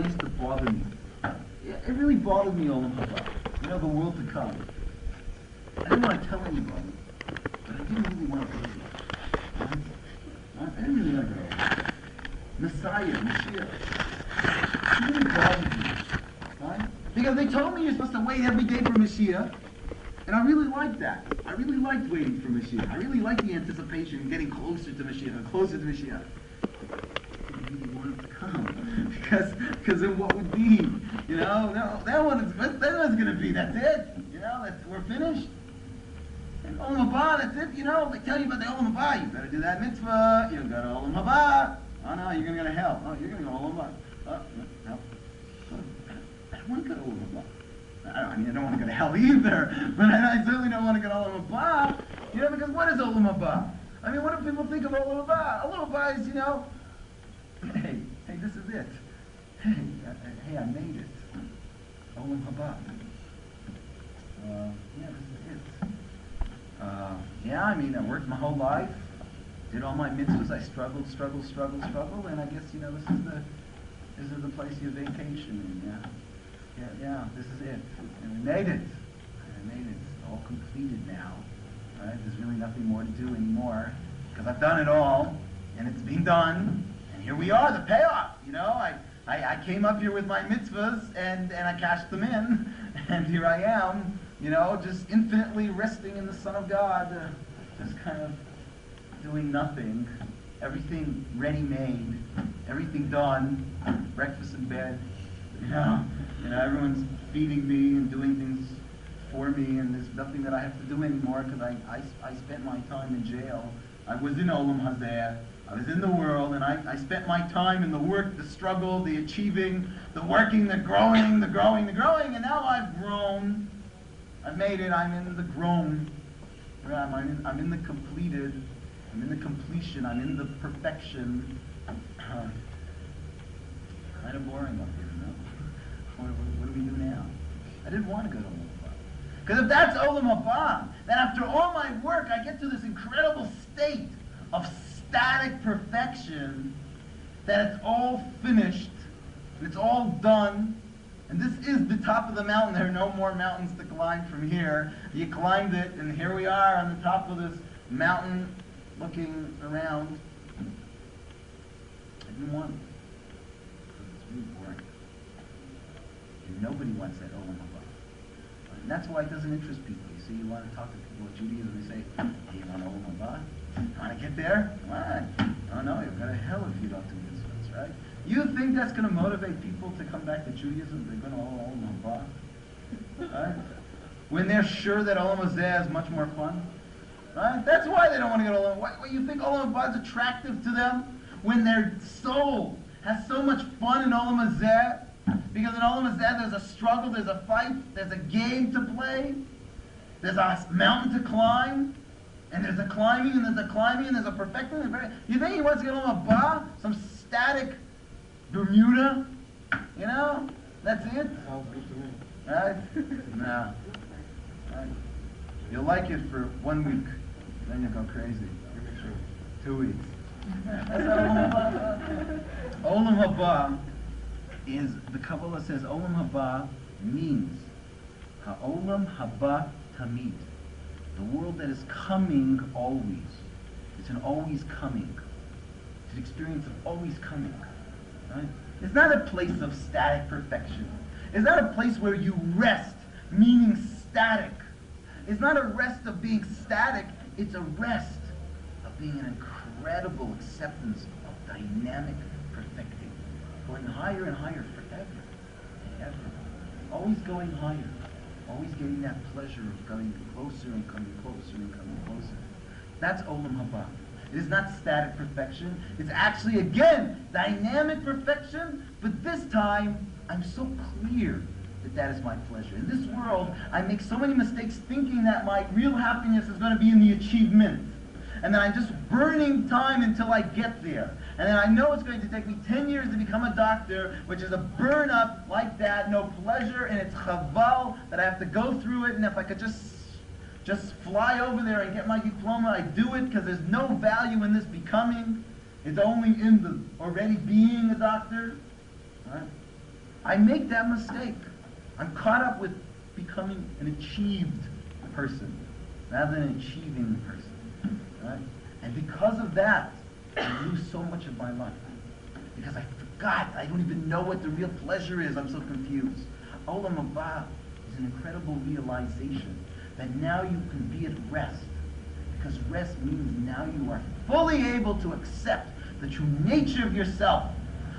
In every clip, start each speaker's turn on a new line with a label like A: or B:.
A: used to bother me. It really bothered me, Olam Haba. You know, the world to come. I didn't want to tell anybody, but I didn't really want to go there. I didn't really want to go. Messiah, Mashiach. It really bothered me. Right? Because they told me you're supposed to wait every day for Mashiach. And I really liked that. I really liked waiting for Mashiach. I really liked the anticipation and getting closer to Mashiach and closer to Mashiach. I didn't want it to come. Because then what would be? You know, no, that one's going to be. That's it. You know, we're finished. And Olam Haba, that's it. You know, they tell you about the Olam Haba. You better do that mitzvah. You got Olam Haba. Oh no, you're going to go to hell. Oh, you're going to go to Olam Haba. Oh, no. I don't want to go to Olam Haba. I mean, I don't want to go to hell either, but I certainly don't want to go to Olam Haba. You know, because what is Olam Haba? I mean, what do people think of Olam Haba? Olam Haba is, you know, hey, this is it. Hey, I made it. Olam Haba. Yeah, this is it. Yeah, I mean, I worked my whole life, did all my mitzvahs. I struggled, and I guess, you know, this is the place you vacation in. Yeah, this is it. And we made it. It's all completed now. Right? There's really nothing more to do anymore because I've done it all, and it's being done. And here we are, the payoff. You know, I came up here with my mitzvahs, and I cashed them in, and here I am. You know, just infinitely resting in the Son of God, just kind of doing nothing. Everything ready-made, everything done, breakfast in bed. You know, everyone's feeding me and doing things for me, and there's nothing that I have to do anymore because I spent my time in jail. I was in Olam Hazeh. I was in the world, and I spent my time in the work, the struggle, the achieving, the working, the growing, and now I've grown. I've made it. I'm in the grown. I'm in the completed. I'm in the completion. I'm in the perfection. Kind of boring up here, no? What do we do now? I didn't want to go to Olam Haba. Because if that's Olam Haba, then after all my work, I get to this incredible state of static perfection that it's all finished, and it's all done, and this is the top of the mountain. There are no more mountains to climb from here. You climbed it, and here we are on the top of this mountain, looking around. I didn't want it. It's really boring. And nobody wants that Olam Haba. And that's why it doesn't interest people. You see, you want to talk to people about Judaism, they say, hey, you want Olam Haba? You want to get there? Come on. Oh no, you'll go to hell if you don't do mitzvahs, right? You think that's going to motivate people to come back to Judaism? They're going to Olam Haba. Right? When they're sure that Olam Hazeh is much more fun? Right? That's why they don't want to go to Olam Haba. Why you think Olam Haba is attractive to them? When their soul has so much fun in Olam Hazeh, because in Olam Hazeh there's a struggle, there's a fight, there's a game to play, there's a mountain to climb, and there's a climbing, and there's a climbing, and there's a perfecting. You think he wants to get Olam Haba? Some static Bermuda? You know? That's it?
B: Sounds good to me.
A: Right? No. Right. You'll like it for 1 week, then you'll go crazy. 2 weeks. That's not Olam Haba. Olam Haba is, the Kabbalah says, Olam Haba means Ha'olam Haba Tamid. The world that is coming always. It's an always coming. It's an experience of always coming. Right? It's not a place of static perfection. It's not a place where you rest, meaning static. It's not a rest of being static. It's a rest of being an incredible acceptance of dynamic perfecting. Going higher and higher forever and ever. Always going higher. Always getting that pleasure of going closer and coming closer and coming closer. That's Olam Haba. It is not static perfection. It's actually, again, dynamic perfection, but this time, I'm so clear that that is my pleasure. In this world, I make so many mistakes thinking that my real happiness is going to be in the achievement. And then I'm just burning time until I get there. And then I know it's going to take me 10 years to become a doctor, which is a burn-up like that, no pleasure, and it's chaval that I have to go through it, and if I could just fly over there and get my diploma, I do it, because there's no value in this becoming. It's only in the already being a doctor. Right? I make that mistake. I'm caught up with becoming an achieved person rather than an achieving person. Right? And because of that, I lose so much of my life. Because I forgot. I don't even know what the real pleasure is. I'm so confused. Olam Haba is an incredible realization that now you can be at rest. Because rest means now you are fully able to accept the true nature of yourself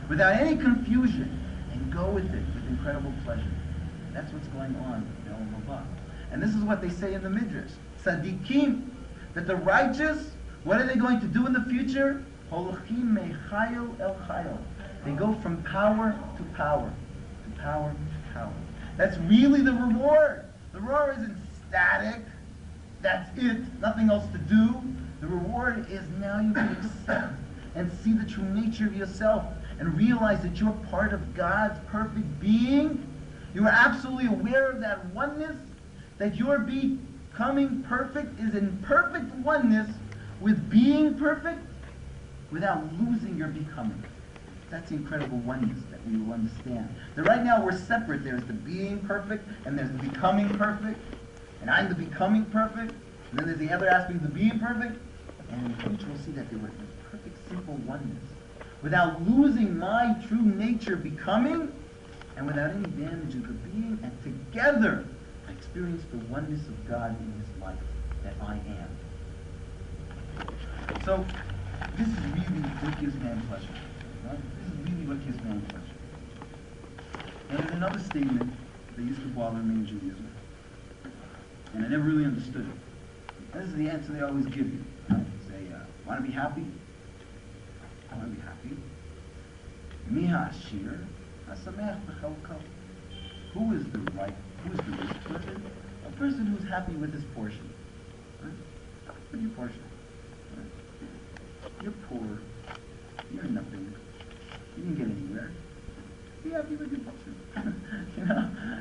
A: without any confusion and go with it with incredible pleasure. That's what's going on in Olam Haba. And this is what they say in the Midrash. Tzadikim, that the righteous, what are they going to do in the future? Holchim mechayil el chayil. They go from power to power, to power to power. That's really the reward. The reward isn't static. That's it. Nothing else to do. The reward is now you can accept and see the true nature of yourself and realize that you're part of God's perfect being. You are absolutely aware of that oneness, that your becoming perfect is in perfect oneness with being perfect without losing your becoming. That's the incredible oneness that we will understand. That right now we're separate. There's the being perfect and there's the becoming perfect. And I'm the becoming perfect. And then there's the other aspect of the being perfect. And in the future we'll see that they were in perfect simple oneness. Without losing my true nature becoming and without any damage of the being. And together I experience the oneness of God in His life that I am. So this is really what gives man pleasure. Right? This is really what gives man pleasure. And there's another statement that used to bother me in Judaism. And I never really understood it. This is the answer they always give you. Right? Say, want to be happy? I want to be happy. Miha Shiur, Hasamech b'chalko. Who is the rich person? A person who's happy with his portion. Right? What is your portion? Right? You're poor. You're nothing. You didn't get anywhere. Be happy with your portion.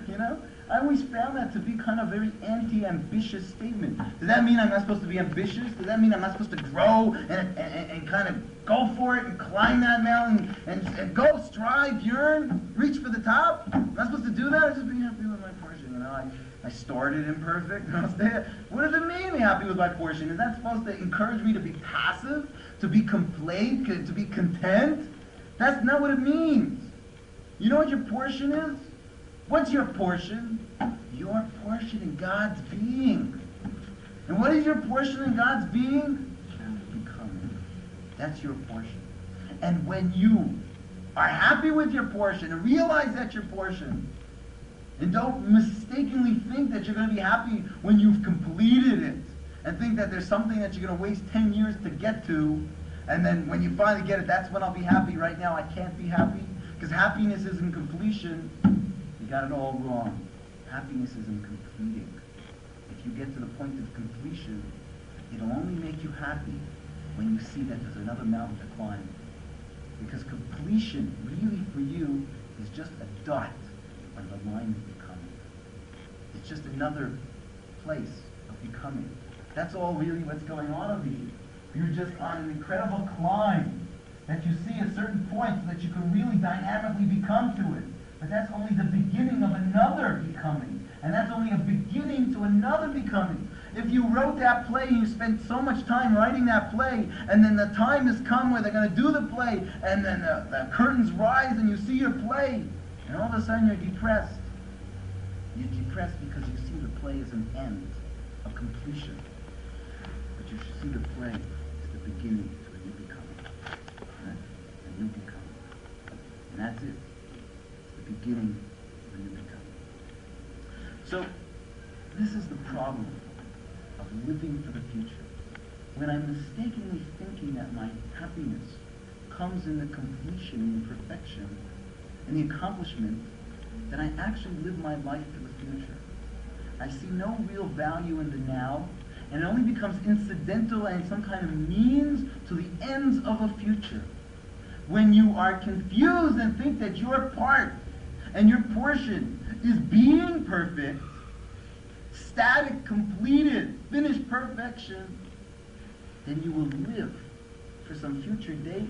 A: You know? I always found that to be kind of a very anti-ambitious statement. Does that mean I'm not supposed to be ambitious? Does that mean I'm not supposed to grow and kind of go for it and climb that mountain and go, strive, yearn, reach for the top? I'm not supposed to do that? I'm just being happy with my portion. You know, I started imperfect. What does it mean, be happy with my portion? Is that supposed to encourage me to be passive, to be complaint, to be content? That's not what it means. You know what your portion is? What's your portion? Your portion in God's being. And what is your portion in God's being? Becoming. That's your portion. And when you are happy with your portion and realize that's your portion, and don't mistakenly think that you're going to be happy when you've completed it, and think that there's something that you're going to waste 10 years to get to, and then when you finally get it, that's when I'll be happy. Right now I can't be happy, because happiness is in completion. You got it all wrong. Happiness is in completing. If you get to the point of completion, it'll only make you happy when you see that there's another mountain to climb. Because completion, really for you, is just a dot on the line of becoming. It's just another place of becoming. That's all really what's going on over here. You're just on an incredible climb that you see at certain points so that you can really dynamically become to it. But that's only the beginning of another becoming. And that's only a beginning to another becoming. If you wrote that play and you spent so much time writing that play, and then the time has come where they're going to do the play, and then the curtains rise and you see your play, and all of a sudden you're depressed. You're depressed because you see the play as an end, a completion. But you should see the play as the beginning to a new becoming. Right? A new becoming. And that's it. Beginning of a new becoming. So, this is the problem of living for the future. When I'm mistakenly thinking that my happiness comes in the completion and the perfection and the accomplishment, then I actually live my life for the future. I see no real value in the now, and it only becomes incidental and some kind of means to the ends of a future. When you are confused and think that your part and your portion is being perfect, static, completed, finished perfection, then you will live for some future date,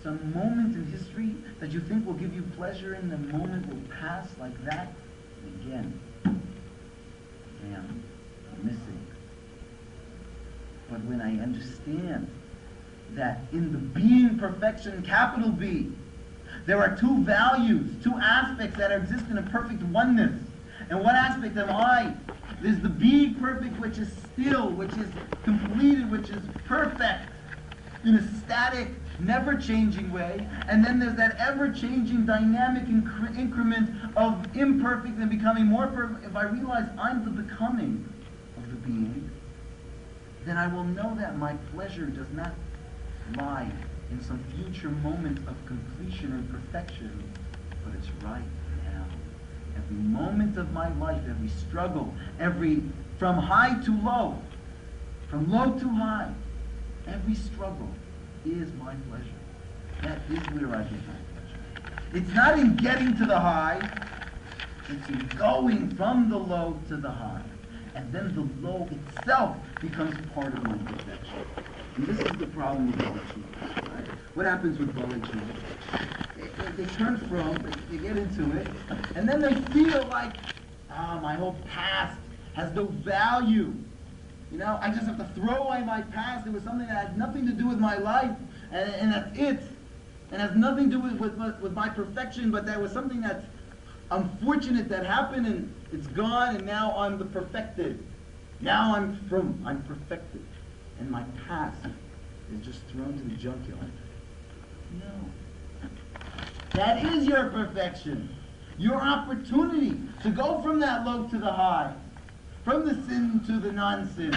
A: some moment in history that you think will give you pleasure and the moment will pass like that? And again, damn, I'm missing. But when I understand that in the being perfection, capital B, there are two values, two aspects that exist in a perfect oneness. And what aspect am I? There's the being perfect, which is still, which is completed, which is perfect in a static, never-changing way. And then there's that ever-changing, dynamic increment of imperfect and becoming more perfect. If I realize I'm the becoming of the being, then I will know that my pleasure does not lie in some future moment of completion and perfection, but it's right now. Every moment of my life, every struggle, from high to low, from low to high, every struggle is my pleasure. That is where I get my pleasure. It's not in getting to the high, it's in going from the low to the high. And then the low itself becomes part of my perfection. And this is the problem with Yeshiva. Right? What happens with Yeshiva? They turn from, they get into it, and then they feel like, my whole past has no value. You know, I just have to throw away my past. It was something that had nothing to do with my life, and that's it. And has nothing to do with my perfection, but that was something that's unfortunate that happened, and it's gone, and now I'm the perfected. Now I'm perfected. And my past is just thrown to the junkyard. No. That is your perfection. Your opportunity to go from that low to the high. From the sin to the non-sin.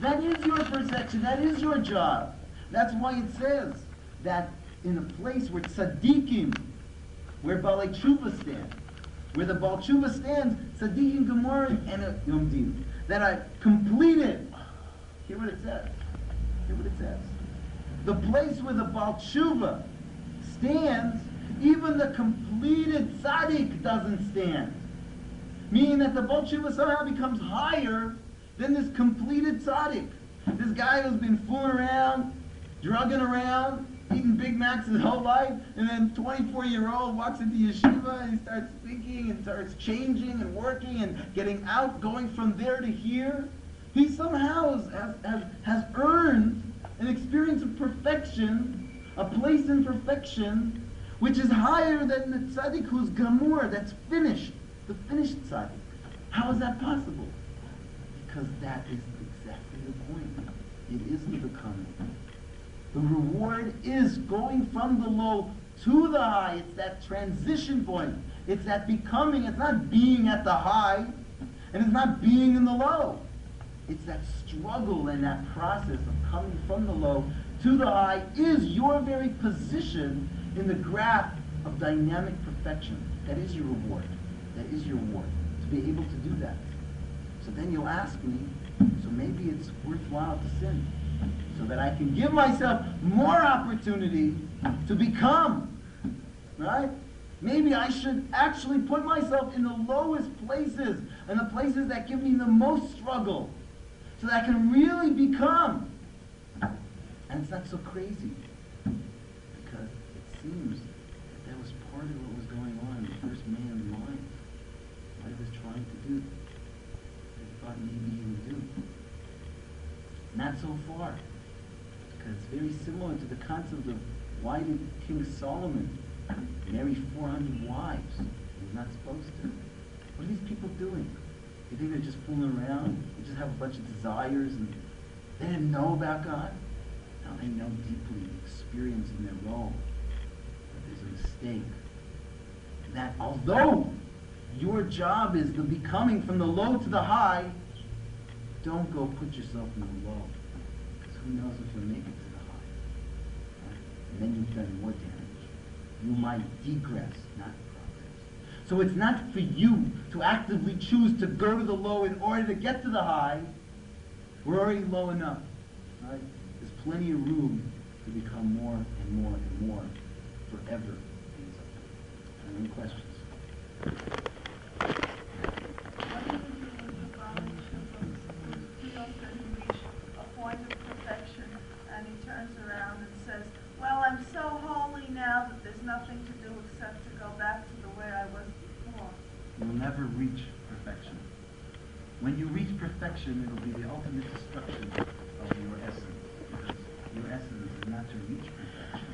A: That is your perfection. That is your job. That's why it says that in a place where tzaddikim, where Balei Tshuva stand, where the Baal Tshuva stands, tzaddikim gemor and yom din, that I completed. Hear what it says. Hear what it says. The place where the Baal Tshuva stands, even the completed tzaddik doesn't stand. Meaning that the Baal Tshuva somehow becomes higher than this completed tzaddik. This guy who's been fooling around, drugging around, eating Big Macs his whole life, and then 24-year-old walks into yeshiva and he starts thinking and starts changing and working and getting out, going from there to here. He somehow has earned an experience of perfection, a place in perfection, which is higher than the tzaddik who's gamur, that's finished, the finished tzaddik. How is that possible? Because that is exactly the point. It is the becoming. The reward is going from the low to the high. It's that transition point. It's that becoming. It's not being at the high, and it's not being in the low. It's that struggle and that process of coming from the low to the high is your very position in the graph of dynamic perfection. That is your reward. That is your reward, to be able to do that. So then you'll ask me, so maybe it's worthwhile to sin, so that I can give myself more opportunity to become, right? Maybe I should actually put myself in the lowest places, and the places that give me the most struggle, so that I can really become. And it's not so crazy, because it seems that was part of what was going on in the first man's mind. What he was trying to do, he thought maybe he would do. Not so far, because it's very similar to the concept of why did King Solomon marry 400 wives? He's not supposed to. What are these people doing? You think they're just fooling around? They just have a bunch of desires and they didn't know about God? No, they know deeply, experience in their role. But there's a mistake. That although your job is the becoming from the low to the high, don't go put yourself in the low. Because who knows if you'll make it to the high. Right? And then you've done more damage. You might degress, not progress. So it's not for you to actively choose to go to the low in order to get to the high. We're already low enough. Right? There's plenty of room to become more and more and more forever. Any questions?
B: Point of perfection, and he turns around and says, well, I'm so holy
A: reach perfection. When you reach perfection, it'll be the ultimate destruction of your essence. Because your essence is not to reach perfection.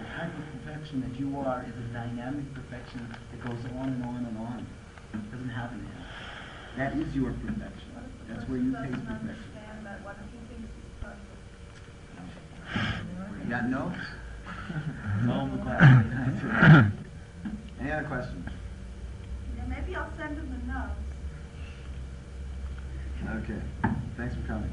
A: The type of perfection that you are is a dynamic perfection that goes on and on and on. It doesn't have an end. That is your perfection. That's where you taste perfection.
B: What he thinks is perfect.
A: You got notes? No, class. Any other questions?
B: Yeah, maybe I'll send him the notes.
A: Okay. Thanks for coming.